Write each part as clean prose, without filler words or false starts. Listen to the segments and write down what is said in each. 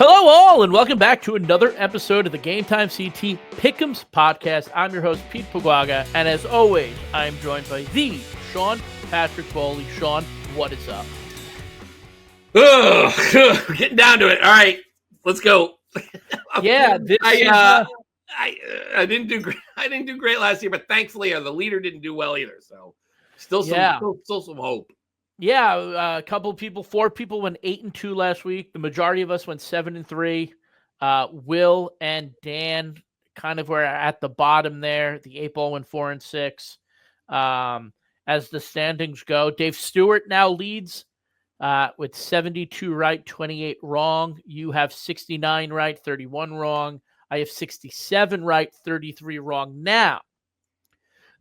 Hello all, and welcome back to another episode of the GameTimeCT Pick'ems podcast. I'm your host, Pete Paguaga, and as always, I am joined by the Sean Patrick Bowley. Sean, what is up? We're getting down to it. All right, let's go. Yeah, I didn't do great. I didn't do great last year, but thankfully the leader didn't do well either. So still some hope. Yeah, a couple people, 4 people went 8-2 last week. The majority of us went 7-3. Will and Dan kind of were at the bottom there. The 8-ball went 4-6. As the standings go, Dave Stewart now leads with 72 right, 28 wrong. You have 69 right, 31 wrong. I have 67 right, 33 wrong. Now,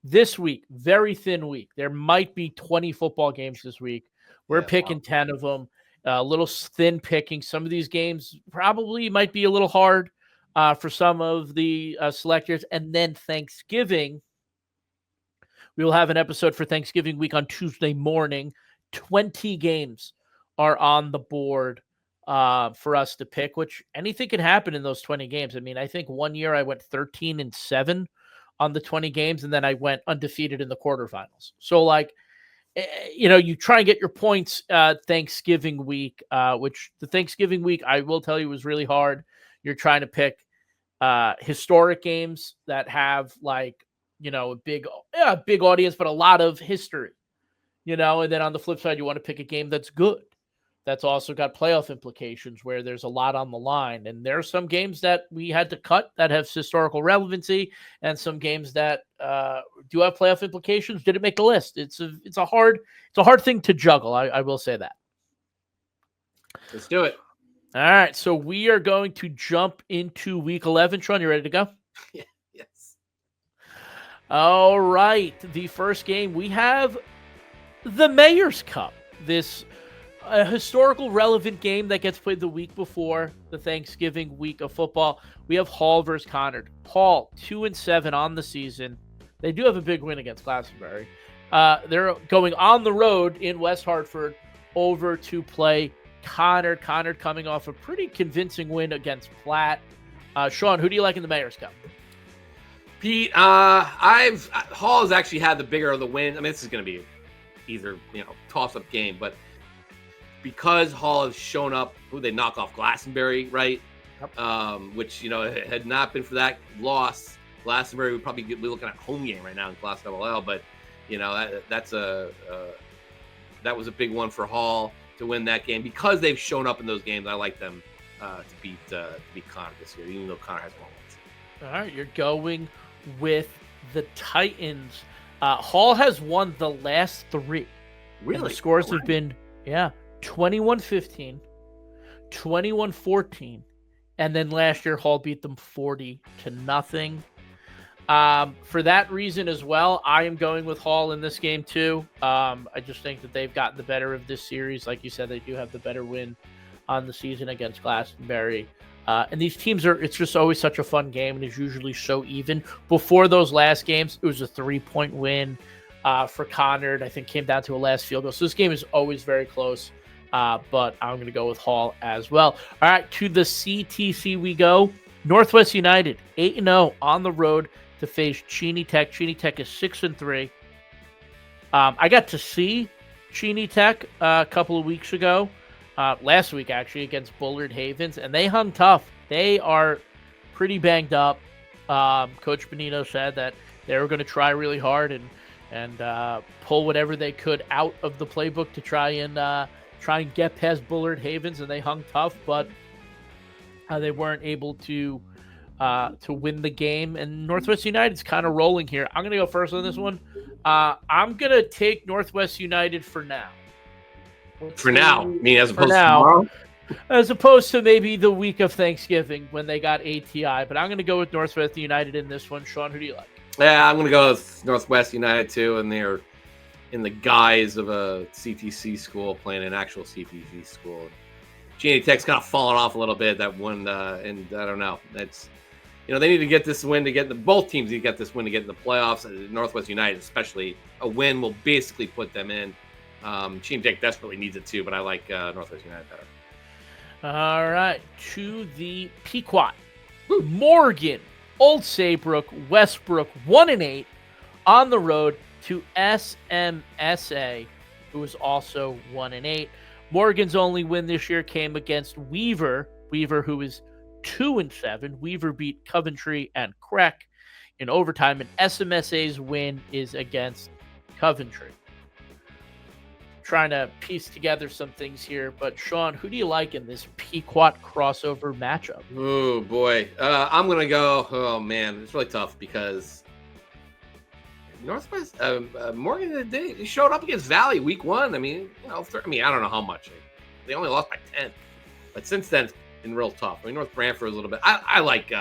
this week, very thin week. There might be 20 football games this week. We're picking 10 of them. A little thin picking. Some of these games probably might be a little hard for some of the selectors. And then Thanksgiving, we will have an episode for Thanksgiving week on Tuesday morning. 20 games are on the board for us to pick, which anything can happen in those 20 games. I mean, I think one year I went 13-7 on the 20 games, and then I went undefeated in the quarterfinals. So, you try and get your points Thanksgiving week, which the Thanksgiving week, I will tell you, was really hard. You're trying to pick historic games that have, a big audience, but a lot of history, and then on the flip side, you want to pick a game that's good. That's also got playoff implications where there's a lot on the line. And there are some games that we had to cut that have historical relevancy, and some games that do have playoff implications. Did it make the list? It's a hard thing to juggle. I will say that. Let's do it. All right. So we are going to jump into week 11. Sean, you ready to go? Yeah. Yes. All right. The first game, we have the Mayor's Cup. This a historical relevant game that gets played the week before the Thanksgiving week of football. We have Hall versus Conard. Hall 2-7 on the season. They do have a big win against Glastonbury. They're going on the road in West Hartford over to play Conard. Conard coming off a pretty convincing win against Platt. Sean, who do you like in the Mayor's Cup? Pete, Hall has actually had the bigger of the win. I mean, this is going to be either toss-up game, but because Hall has shown up, they knock off Glastonbury, right? Yep. Which, had not been for that loss, Glastonbury would probably be looking at home game right now in Class LL. But, that was a big one for Hall to win that game. Because they've shown up in those games, I like them to beat Conard this year, even though Conard has more wins. All right, you're going with the Titans. Hall has won the last 3. Really? The scores have been, 21-15, 21-14, and then last year Hall beat them 40-0. For that reason as well, I am going with Hall in this game too. I just think that they've gotten the better of this series. Like you said, they do have the better win on the season against Glastonbury. And these teams it's just always such a fun game, and it's usually so even. Before those last games, it was a 3-point win for Conard. I think came down to a last field goal. So this game is always very close. But I'm going to go with Hall as well. All right, to the CTC we go. Northwest United, 8-0 on the road to face Cheney Tech. Cheney Tech is 6-3. I got to see Cheney Tech a couple of weeks ago, last week actually, against Bullard Havens, and they hung tough. They are pretty banged up. Coach Benito said that they were going to try really hard and pull whatever they could out of the playbook to try and get past Bullard Havens, and they hung tough, but they weren't able to win the game. And Northwest United's kind of rolling here. I'm going to go first on this one. I'm going to take Northwest United for now. For now? I mean, as opposed to tomorrow? As opposed to maybe the week of Thanksgiving when they got ATI. But I'm going to go with Northwest United in this one. Sean, who do you like? Yeah, I'm going to go with Northwest United too, and they're in the guise of a CTC school playing an actual CTC school. Cheney Tech's kind of fallen off a little bit that one, and I don't know. That's they need to get this win to get both teams need to get this win to get in the playoffs. Northwest United, especially, a win will basically put them in. Cheney Tech desperately needs it too, but I like Northwest United better. All right, to the Pequot. Morgan, Old Saybrook, Westbrook, 1-8 on the road to SMSA, who is also 1-8. Morgan's only win this year came against Weaver, who is 2-7. Weaver beat Coventry and Crack in overtime, and SMSA's win is against Coventry. Trying to piece together some things here, but Sean, who do you like in this Pequot crossover matchup? Oh boy, I'm gonna go. Oh man, it's really tough because Northwest Morgan they showed up against Valley week 1. I mean, I don't know how much they only lost by 10, but since then it's been real tough. I mean, North Branford is a little bit. I like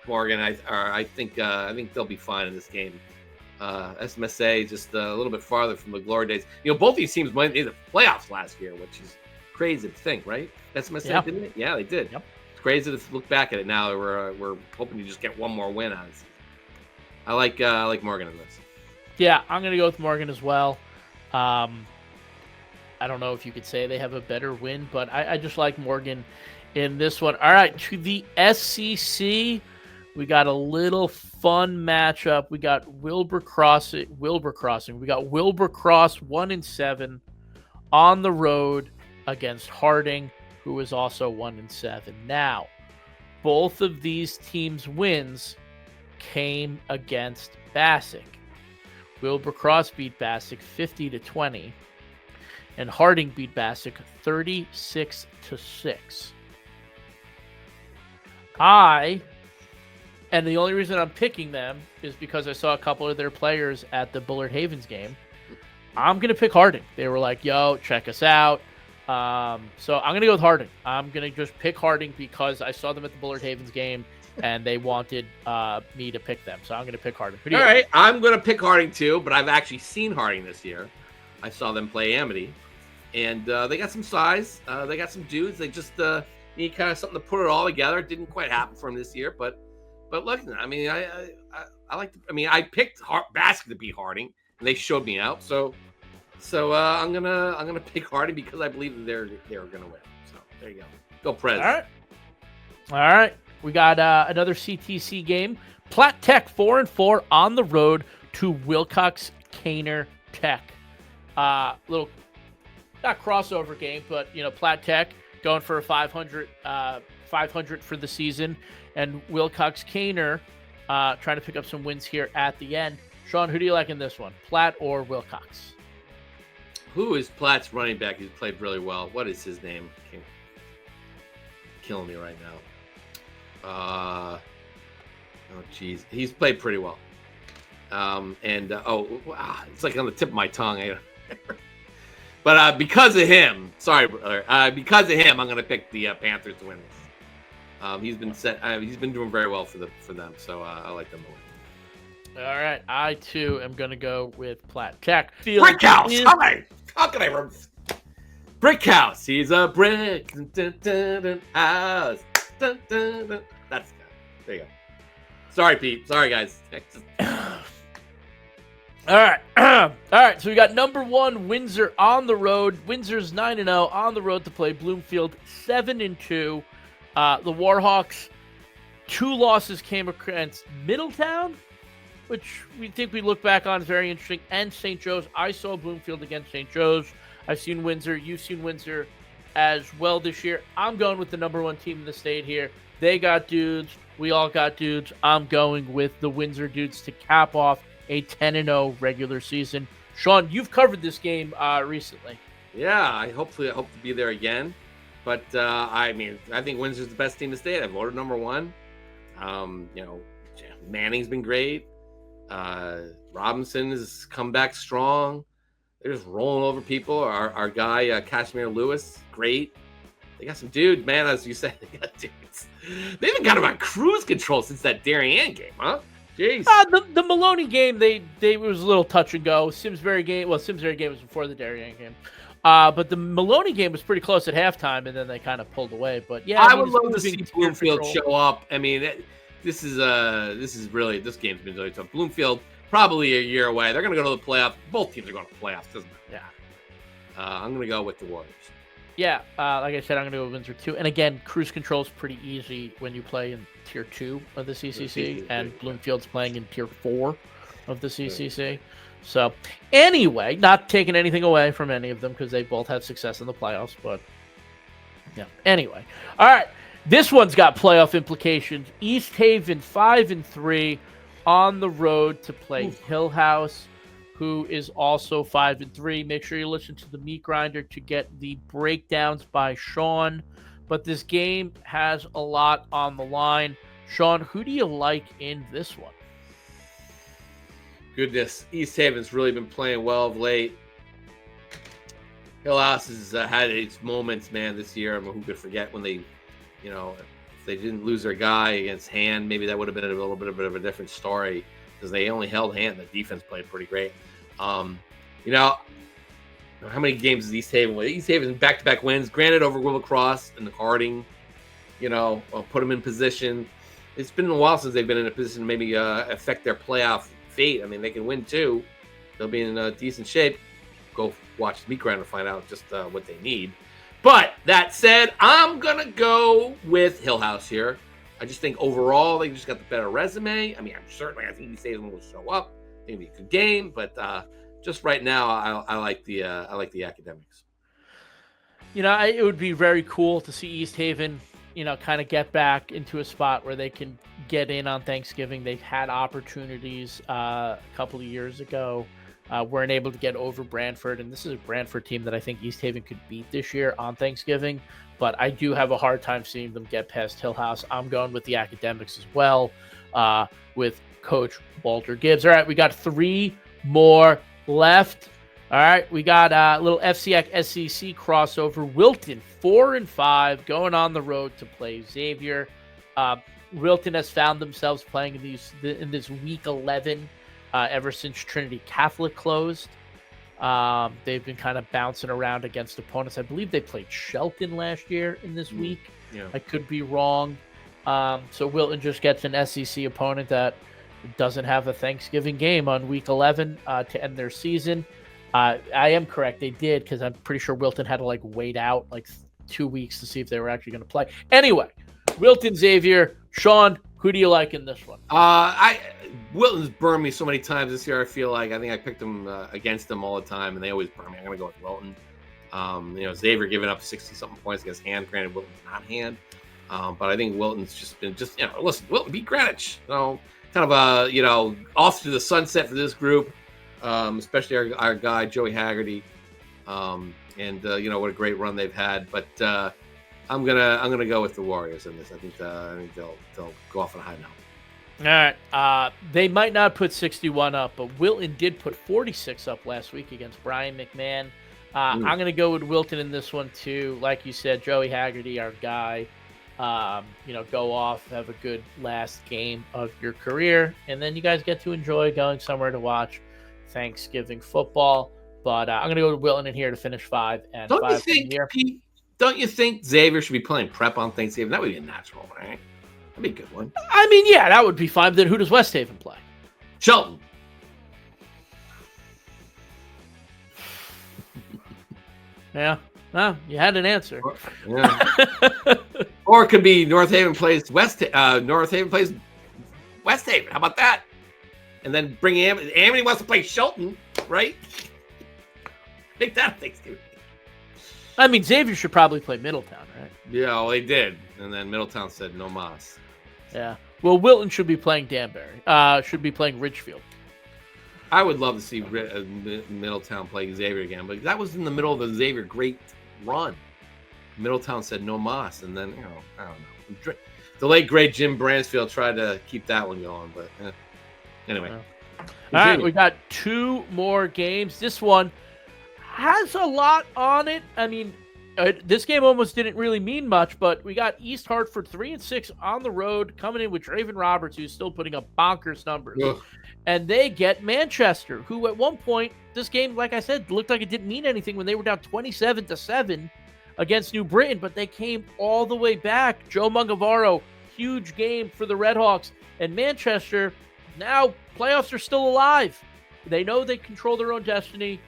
Morgan. I think they'll be fine in this game. SMSA just a little bit farther from the glory days. Both these teams went into the playoffs last year, which is crazy to think, right? SMSA didn't it? Yeah, they did. Yep. It's crazy to look back at it now. We're hoping to just get one more win on it. I like Morgan in this. Yeah, I'm gonna go with Morgan as well. I don't know if you could say they have a better win, but I just like Morgan in this one. All right, to the SCC. We got a little fun matchup. We got Wilbur Crossing. We got Wilbur Cross 1-7 on the road against Harding, who is also 1-7. Now, both of these teams' wins came against Bassick. Wilbur Cross beat Bassick 50-20, and Harding beat Bassick 36-6. And the only reason I'm picking them is because I saw a couple of their players at the Bullard Havens game. I'm going to pick Harding. They were like, yo, check us out. So I'm going to go with Harding. I'm going to just pick Harding because I saw them at the Bullard Havens game, and they wanted me to pick them. So I'm going to pick Harding. All right, I'm going to pick Harding too, but I've actually seen Harding this year. I saw them play Amity, and they got some size. They got some dudes. They just need kind of something to put it all together. It didn't quite happen for them this year, but look, I mean, I like. I picked Bassick to beat Harding, and they showed me out. So I'm gonna pick Harding because I believe that they're gonna win. So there you go. Go Prez. All right. We got another CTC game. Platt Tech 4-4 on the road to Wilcox Caner Tech. Little not crossover game, but Platt Tech going for a 500 for the season. And Wilcox Caner trying to pick up some wins here at the end. Sean, who do you like in this one? Platt or Wilcox? Who is Platt's running back? He's played really well. What is his name? Killing me right now. Oh, geez. He's played pretty well. It's like on the tip of my tongue. But because of him, brother, I'm going to pick the Panthers to win this. He's been doing very well for them, so I like them to win. All right, I too am going to go with Platt Tech. Brick House, how can I remember? Brick House, he's a brick house. That's good. There you go. Sorry, Pete. Sorry, guys. All right. So we got number 1 Windsor on the road. Windsor's 9-0 on the road to play Bloomfield 7-2. The Warhawks, 2 losses came against Middletown, which we think we look back on as very interesting, and St. Joe's. I saw Bloomfield against St. Joe's. I've seen Windsor. You've seen Windsor as well this year. I'm going with the number 1 team in the state here. They got dudes. We all got dudes. I'm going with the Windsor dudes to cap off a 10-0 regular season. Sean, you've covered this game recently. Yeah, I hope to be there again. But I think Windsor's the best team in the state. I voted number 1. Manning's been great. Robinson has come back strong. They're just rolling over people. Our guy Kashmir Lewis, great. They got some dudes, man. As you said, they got dudes. They've been kind of on cruise control since that Darien game, huh? Jeez. The Maloney game, they was a little touch and go. Simsbury game was before the Darien game. But the Maloney game was pretty close at halftime, and then they kind of pulled away. But yeah, I would love to see Bloomfield show up. I mean, this game's been really tough. Bloomfield probably a year away. They're going to go to the playoffs. Both teams are going to the playoffs, doesn't it? Yeah. I'm going to go with the Warriors. Yeah, like I said, I'm going to go with Windsor too. And again, cruise control is pretty easy when you play in Tier 2 of the CCC, and Bloomfield's playing in Tier 4 of the CCC. So, anyway, not taking anything away from any of them because they both had success in the playoffs. But, yeah, anyway. All right, this one's got playoff implications. East Haven 5-3 on the road to play Hillhouse, who is also 5-3. Make sure you listen to the Meat Grinder to get the breakdowns by Sean. But this game has a lot on the line. Sean, who do you like in this one? Goodness, East Haven's really been playing well of late. Hillhouse has had its moments, man, this year. I mean, who could forget when they, if they didn't lose their guy against Hand, maybe that would have been a little bit of a different story. Because they only held Hand. The defense played pretty great. How many games is East Haven with? East Haven's back-to-back wins, granted over Wilcox and the Harding, put them in position. It's been a while since they've been in a position to maybe affect their playoff fate. I mean, they can win too. They'll be in decent shape. Go watch the Meat Grinder to find out just what they need. But that said, I'm going to go with Hillhouse here. I just think overall they just got the better resume. I mean, I think East Haven will show up. I think it'll be a good game, but just right now, I like the Academics. It would be very cool to see East Haven, kind of get back into a spot where they can get in on Thanksgiving. They've had opportunities a couple of years ago, weren't able to get over Brantford, and this is a Brantford team that I think East Haven could beat this year on Thanksgiving. But I do have a hard time seeing them get past Hillhouse. I'm going with the Academics as well, with Coach Walter Gibbs. All right, we got 3 more left. All right, we got a little FCX SEC crossover. Wilton 4-5 going on the road to play Xavier. Wilton has found themselves playing in this week 11 ever since Trinity Catholic closed. They've been kind of bouncing around against opponents. I believe they played Shelton last year in this week. Yeah. I could be wrong. So Wilton just gets an SEC opponent that doesn't have a Thanksgiving game on week 11 to end their season. I am correct. They did, because I'm pretty sure Wilton had to wait out 2 weeks to see if they were actually going to play. Anyway, Wilton, Xavier, Sean, who do you like in this one? Wilton's burned me so many times this year. I feel like I think I picked them against them all the time, and they always burn me. I'm going to go with Wilton. Xavier giving up 60-something points against Hand. Granted, Wilton's not Hand, but I think Wilton's just been listen, Wilton beat Greenwich. Kind of off to the sunset for this group, especially our guy Joey Haggerty, and what a great run they've had. But I'm gonna go with the Warriors in this. I think they'll go off on a high note. All right. They might not put 61 up, but Wilton did put 46 up last week against Brian McMahon. I'm going to go with Wilton in this one, too. Like you said, Joey Haggerty, our guy, go off, have a good last game of your career, and then you guys get to enjoy going somewhere to watch Thanksgiving football. But I'm going to go with Wilton in here to finish 5 and 5 here. Pete, don't you think Xavier should be playing prep on Thanksgiving? That would be a natural, right? That'd be a good one. I mean, yeah, that would be fine. Then who does West Haven play? Shelton. Yeah. Well, you had an answer. Or it could be North Haven plays West Haven. How about that? And then bring Amity wants to play Shelton, right? Make that Thanksgiving. I mean, Xavier should probably play Middletown, right? Yeah, well, they did. And then Middletown said no mas. Yeah. Well, Wilton should be playing Danbury. Should be playing Ridgefield. I would love to see Middletown play Xavier again, but that was in the middle of the Xavier great run. Middletown said no mas, and then, I don't know. The late, great Jim Bransfield tried to keep that one going, but anyway. All right, we got 2 more games. This one has a lot on it. I mean, this game almost didn't really mean much, but we got East Hartford 3-6 on the road, coming in with Draven Roberts, who's still putting up bonkers numbers. Ugh. And they get Manchester, who at one point, this game, like I said, looked like it didn't mean anything when they were down 27-7 against New Britain, but they came all the way back. Joe Mungavaro, huge game for the Redhawks. And Manchester, now playoffs are still alive. They know they control their own destiny.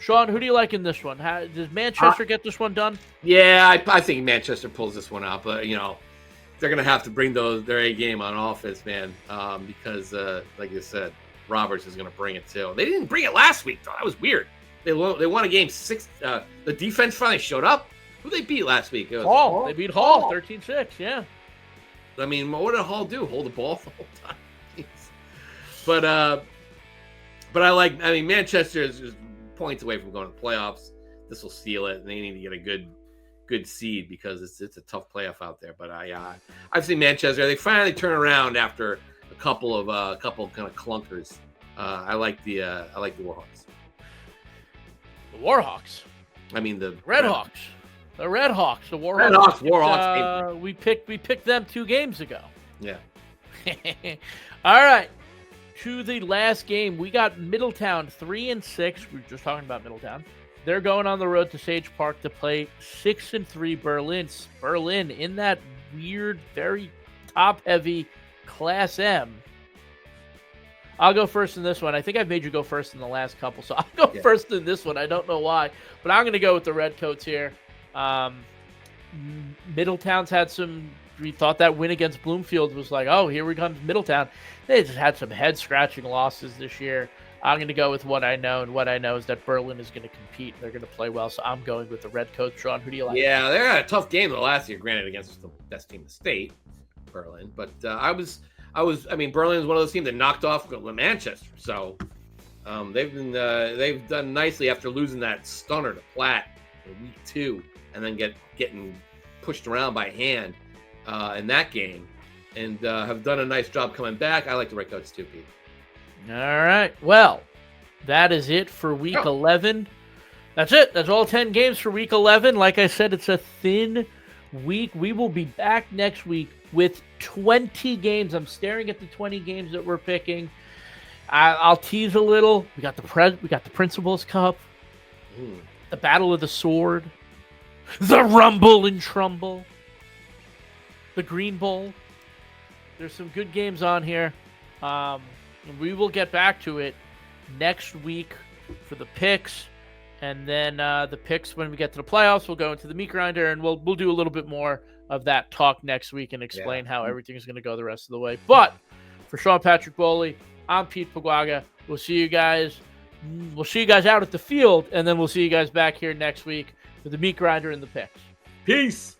Sean, who do you like in this one? Does Manchester get this one done? Yeah, I think Manchester pulls this one out, but they're gonna have to bring their A game on offense, man, because like you said, Roberts is gonna bring it too. They didn't bring it last week though. That was weird. They won a game 6. The defense finally showed up. Who they beat last week? It was Hall. They beat Hall 13-6. Yeah. I mean, what did Hall do? Hold the ball the whole time. But I mean, Manchester is points away from going to the playoffs. This will seal it, and they need to get a good seed because it's a tough playoff out there. But I've seen Manchester. They finally turn around after a couple kind of clunkers. I like the Warhawks. The Warhawks. I mean the Redhawks. The Redhawks. The Warhawks. Warhawks. We picked them 2 games ago. Yeah. All right. To the last game, we got Middletown 3-6. We were just talking about Middletown. They're going on the road to Sage Park to play 6-3 Berlin. Berlin in that weird, very top-heavy Class M. I'll go first in this one. I think I've made you go first in the last couple, so I'll go first in this one. I don't know why, but I'm going to go with the Redcoats here. Middletown's had some. We thought that win against Bloomfield was like, oh, here we come Middletown. They just had some head-scratching losses this year. I'm going to go with what I know, and what I know is that Berlin is going to compete. They're going to play well, so I'm going with the Redcoats. Sean, who do you like? Yeah, they had a tough game the last year, granted, against the best team in the state, Berlin. But I mean, Berlin is one of those teams that knocked off Manchester. So they've done nicely after losing that stunner to Platt in week 2, and then getting pushed around by hand in that game, and have done a nice job coming back. I like the Redcoats too, Pete. All right. Well, that is it for Week 11. That's it. That's all 10 games for Week 11. Like I said, it's a thin week. We will be back next week with 20 games. I'm staring at the 20 games that we're picking. I'll tease a little. We got the Principals Cup, the Battle of the Sword, the Rumble and Trumble, the Green Bowl. There's some good games on here. We will get back to it next week for the picks, and then the picks when we get to the playoffs. We'll go into the meat grinder, and we'll do a little bit more of that talk next week and explain how everything is going to go the rest of the way. But for Sean Patrick Bowley, I'm Pete Paguaga. We'll see you guys. We'll see you guys out at the field, and then we'll see you guys back here next week for the meat grinder and the picks. Peace.